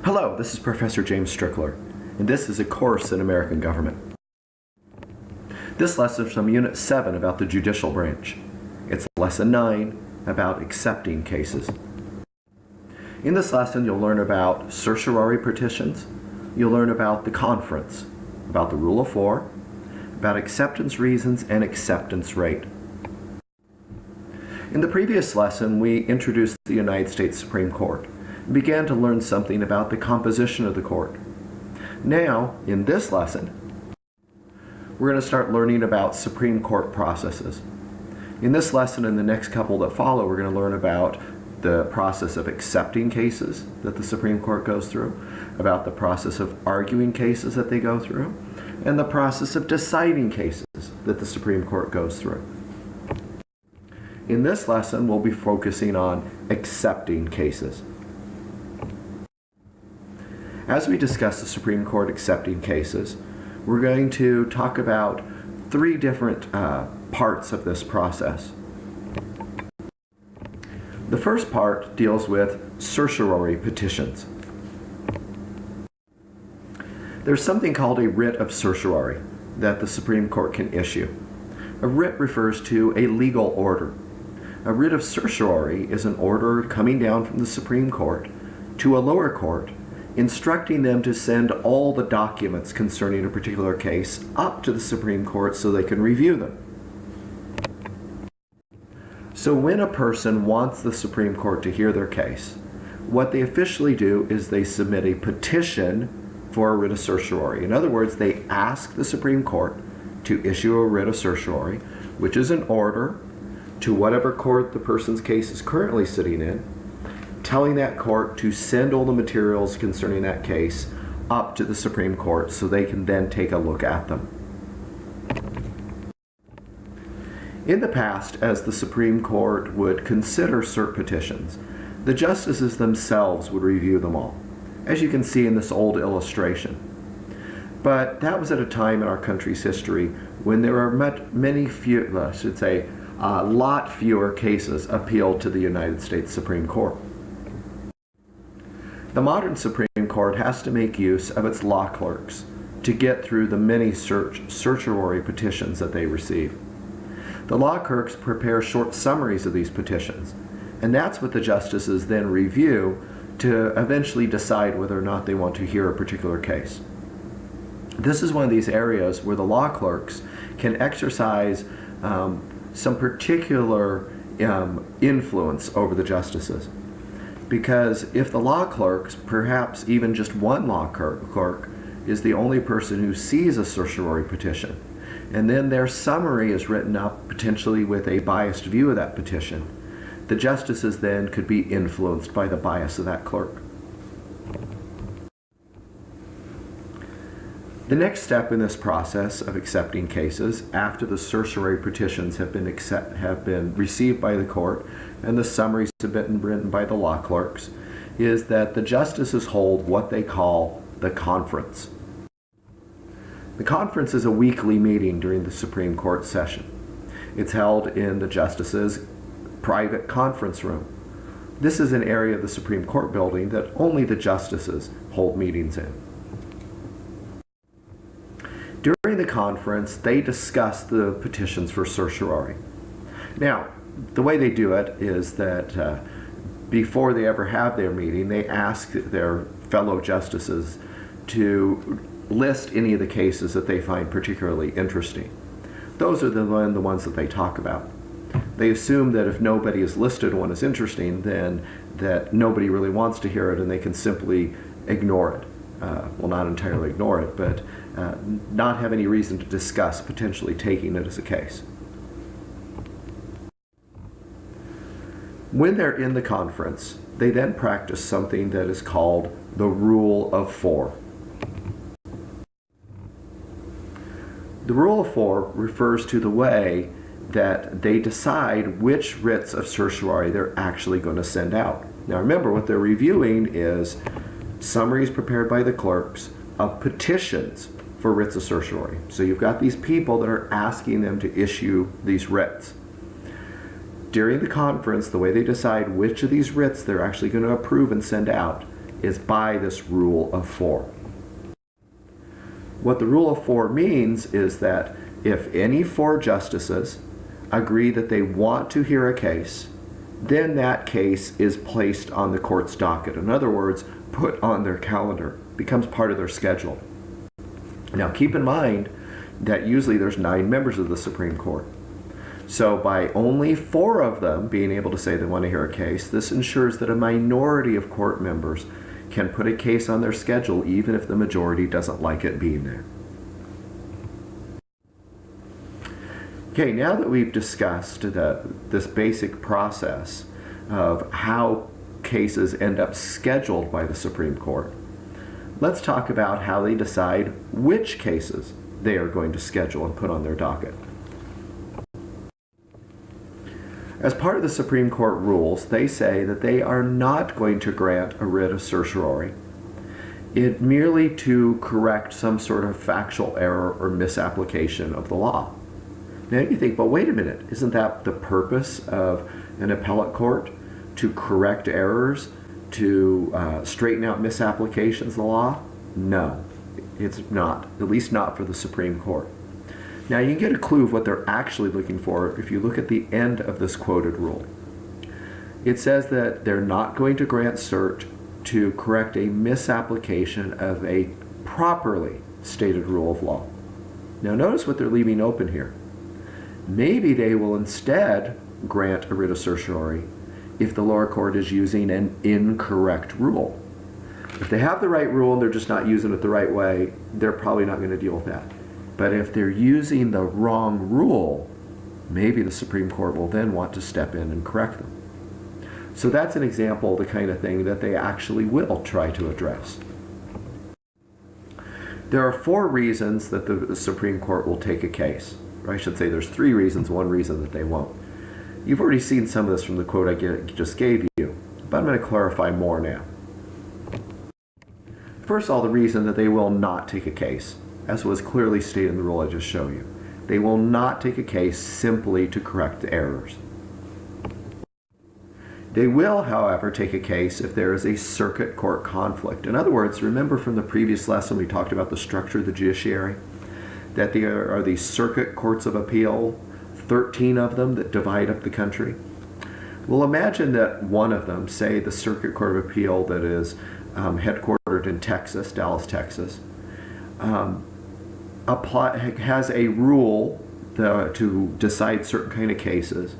Hello, this is Professor James Strickler, and this is a course in American government. This lesson is from Unit 7 about the judicial branch. It's Lesson 9 about accepting cases. In this lesson, you'll learn about certiorari petitions, you'll learn about the conference, about the rule of 4, about acceptance reasons and acceptance rate. In the previous lesson, we introduced the United States Supreme Court and began to learn something about the composition of the court. Now, in this lesson, we're going to start learning about Supreme Court processes. In this lesson and the next couple that follow, we're going to learn about the process of accepting cases that the Supreme Court goes through, about the process of arguing cases that they go through, and the process of deciding cases that the Supreme Court goes through. In this lesson, we'll be focusing on accepting cases. As we discuss the Supreme Court accepting cases, we're going to talk about 3 different parts of this process. The first part deals with certiorari petitions. There's something called a writ of certiorari that the Supreme Court can issue. A writ refers to a legal order. A writ of certiorari is an order coming down from the Supreme Court to a lower court, instructing them to send all the documents concerning a particular case up to the Supreme Court so they can review them. So when a person wants the Supreme Court to hear their case, what they officially do is they submit a petition for a writ of certiorari. In other words, they ask the Supreme Court to issue a writ of certiorari, which is an order to whatever court the person's case is currently sitting in, telling that court to send all the materials concerning that case up to the Supreme Court so they can then take a look at them. In the past, as the Supreme Court would consider cert petitions, the justices themselves would review them all, as you can see in this old illustration. But that was at a time in our country's history when there were a lot fewer cases appealed to the United States Supreme Court. The modern Supreme Court has to make use of its law clerks to get through the many certiorari petitions that they receive. The law clerks prepare short summaries of these petitions, and that's what the justices then review to eventually decide whether or not they want to hear a particular case. This is one of these areas where the law clerks can exercise some particular influence over the justices. Because if the law clerks, perhaps even just one law clerk, is the only person who sees a certiorari petition, and then their summary is written up potentially with a biased view of that petition, the justices then could be influenced by the bias of that clerk. The next step in this process of accepting cases, after the certiorari petitions have been received by the court and the summaries have been written by the law clerks, is that the justices hold what they call the conference. The conference is a weekly meeting during the Supreme Court session. It's held in the justices' private conference room. This is an area of the Supreme Court building that only the justices hold meetings in. During the conference, they discuss the petitions for certiorari. Now, the way they do it is that before they ever have their meeting, they ask their fellow justices to list any of the cases that they find particularly interesting. Those are the ones that they talk about. They assume that if nobody has listed one as interesting, then that nobody really wants to hear it and they can simply ignore it. Well, not entirely ignore it, but not have any reason to discuss potentially taking it as a case. When they're in the conference, they then practice something that is called the rule of 4. The rule of 4 refers to the way that they decide which writs of certiorari they're actually going to send out. Now remember, what they're reviewing is summaries prepared by the clerks of petitions for writs of certiorari. So you've got these people that are asking them to issue these writs. During the conference, the way they decide which of these writs they're actually going to approve and send out is by this rule of 4. What the rule of 4 means is that if any 4 justices agree that they want to hear a case, then that case is placed on the court's docket. In other words, put on their calendar, becomes part of their schedule. Now keep in mind that usually there's 9 members of the Supreme Court. So by only 4 of them being able to say they want to hear a case, this ensures that a minority of court members can put a case on their schedule even if the majority doesn't like it being there. Okay, now that we've discussed this basic process of how cases end up scheduled by the Supreme Court, let's talk about how they decide which cases they are going to schedule and put on their docket. As part of the Supreme Court rules, they say that they are not going to grant a writ of certiorari, merely to correct some sort of factual error or misapplication of the law. Now you think, but wait a minute, isn't that the purpose of an appellate court? To correct errors, to straighten out misapplications of the law? No, it's not, at least not for the Supreme Court. Now you can get a clue of what they're actually looking for if you look at the end of this quoted rule. It says that they're not going to grant cert to correct a misapplication of a properly stated rule of law. Now notice what they're leaving open here. Maybe they will instead grant a writ of certiorari if the lower court is using an incorrect rule. If they have the right rule and they're just not using it the right way, they're probably not going to deal with that. But if they're using the wrong rule, maybe the Supreme Court will then want to step in and correct them. So that's an example of the kind of thing that they actually will try to address. There are 4 reasons that the Supreme Court will take a case. Or I should say there's 3 reasons, 1 reason that they won't. You've already seen some of this from the quote I just gave you, but I'm going to clarify more now. First of all, the reason that they will not take a case, as was clearly stated in the rule I just showed you. They will not take a case simply to correct errors. They will, however, take a case if there is a circuit court conflict. In other words, remember from the previous lesson we talked about the structure of the judiciary? That there are these circuit courts of appeal, 13 of them that divide up the country. Well, imagine that one of them, say the Circuit Court of Appeal that is headquartered in Texas, Dallas, Texas, has a rule to decide certain kind of cases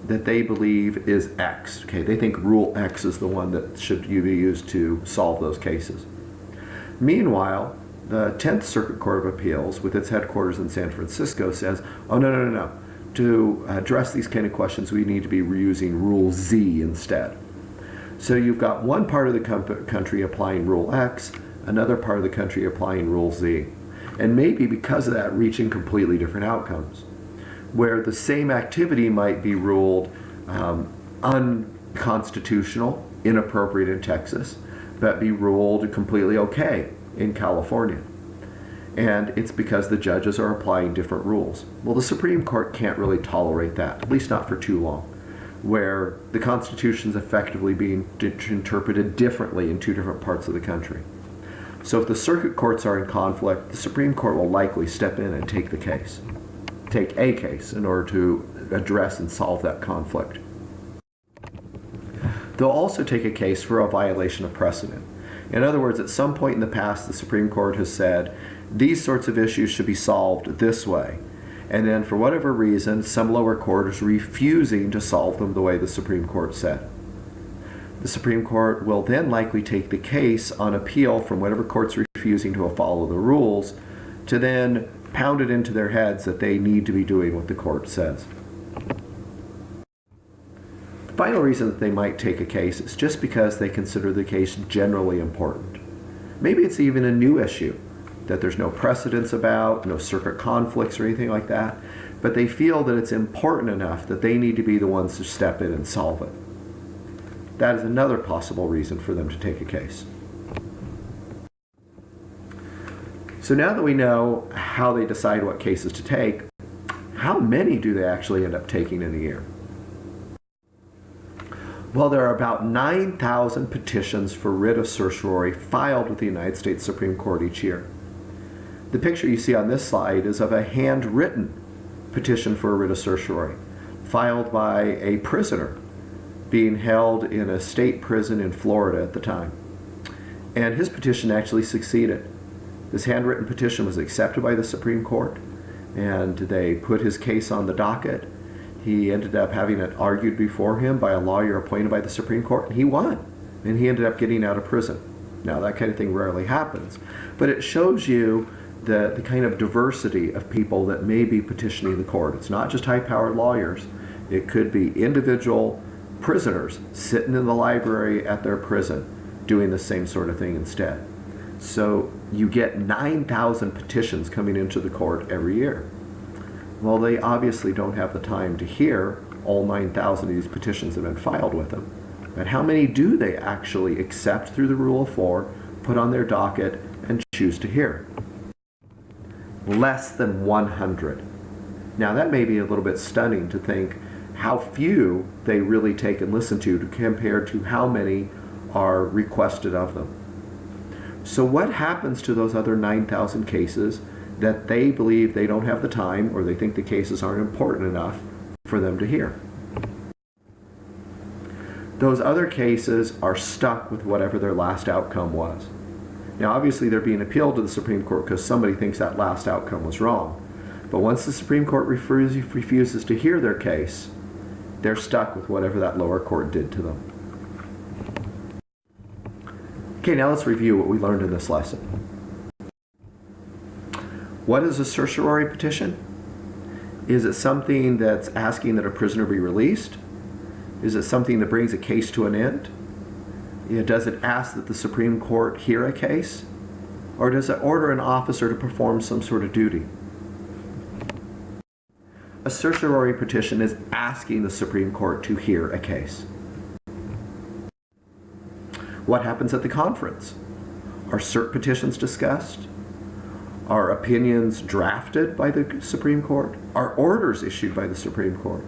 that they believe is X. Okay, they think Rule X is the one that should be used to solve those cases. Meanwhile, the 10th Circuit Court of Appeals, with its headquarters in San Francisco, says, oh, no. To address these kind of questions, we need to be reusing Rule Z instead. So you've got one part of the country applying Rule X, another part of the country applying Rule Z. And maybe because of that, reaching completely different outcomes, where the same activity might be ruled unconstitutional, inappropriate in Texas, but be ruled completely okay in California. And it's because the judges are applying different rules. Well, the Supreme Court can't really tolerate that, at least not for too long, where the Constitution is effectively being interpreted differently in 2 different parts of the country. So if the circuit courts are in conflict, the Supreme Court will likely step in and take a case in order to address and solve that conflict. They'll also take a case for a violation of precedent. In other words, at some point in the past, the Supreme Court has said, these sorts of issues should be solved this way. And then for whatever reason, some lower court is refusing to solve them the way the Supreme Court said. The Supreme Court will then likely take the case on appeal from whatever court's refusing to follow the rules to then pound it into their heads that they need to be doing what the court says. The final reason that they might take a case is just because they consider the case generally important. Maybe it's even a new issue that there's no precedence about, no circuit conflicts or anything like that, but they feel that it's important enough that they need to be the ones to step in and solve it. That is another possible reason for them to take a case. So now that we know how they decide what cases to take, how many do they actually end up taking in a year? Well, there are about 9,000 petitions for writ of certiorari filed with the United States Supreme Court each year. The picture you see on this slide is of a handwritten petition for a writ of certiorari filed by a prisoner being held in a state prison in Florida at the time. And his petition actually succeeded. This handwritten petition was accepted by the Supreme Court, and they put his case on the docket. He ended up having it argued before him by a lawyer appointed by the Supreme Court, and he won. And he ended up getting out of prison. Now, that kind of thing rarely happens, but it shows you the kind of diversity of people that may be petitioning the court. It's not just high-powered lawyers. It could be individual prisoners sitting in the library at their prison doing the same sort of thing instead. So you get 9,000 petitions coming into the court every year. Well, they obviously don't have the time to hear all 9,000 of these petitions that have been filed with them. But how many do they actually accept through the rule of 4, put on their docket, and choose to hear? Less than 100. Now that may be a little bit stunning to think how few they really take and listen to compared to how many are requested of them. So what happens to those other 9,000 cases that they believe they don't have the time, or they think the cases aren't important enough for them to hear? Those other cases are stuck with whatever their last outcome was. Now obviously they're being appealed to the Supreme Court because somebody thinks that last outcome was wrong. But once the Supreme Court refuses to hear their case, they're stuck with whatever that lower court did to them. Okay, now let's review what we learned in this lesson. What is a certiorari petition? Is it something that's asking that a prisoner be released? Is it something that brings a case to an end? Does it ask that the Supreme Court hear a case? Or does it order an officer to perform some sort of duty? A certiorari petition is asking the Supreme Court to hear a case. What happens at the conference? Are cert petitions discussed? Are opinions drafted by the Supreme Court? Are orders issued by the Supreme Court?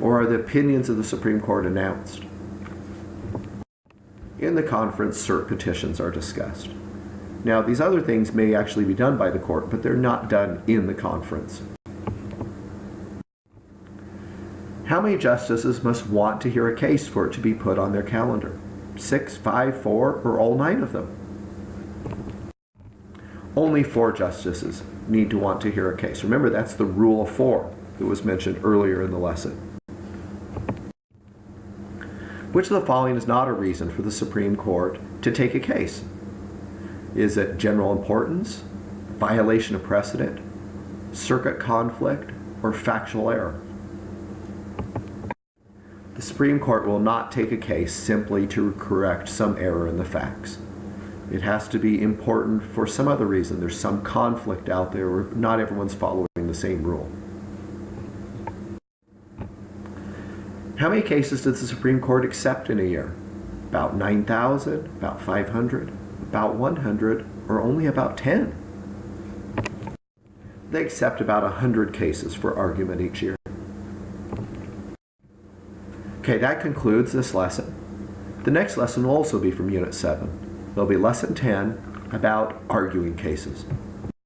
Or are the opinions of the Supreme Court announced? In the conference, cert petitions are discussed. Now, these other things may actually be done by the court, but they're not done in the conference. How many justices must want to hear a case for it to be put on their calendar? 6, 5, 4, or all 9 of them? Only 4 justices need to want to hear a case. Remember, that's the rule of 4 that was mentioned earlier in the lesson. Which of the following is not a reason for the Supreme Court to take a case? Is it general importance, violation of precedent, circuit conflict, or factual error? The Supreme Court will not take a case simply to correct some error in the facts. It has to be important for some other reason. There's some conflict out there where not everyone's following the same rule. How many cases does the Supreme Court accept in a year? About 9,000, about 500, about 100, or only about 10? They accept about 100 cases for argument each year. Okay, that concludes this lesson. The next lesson will also be from Unit 7. There'll be Lesson 10 about arguing cases.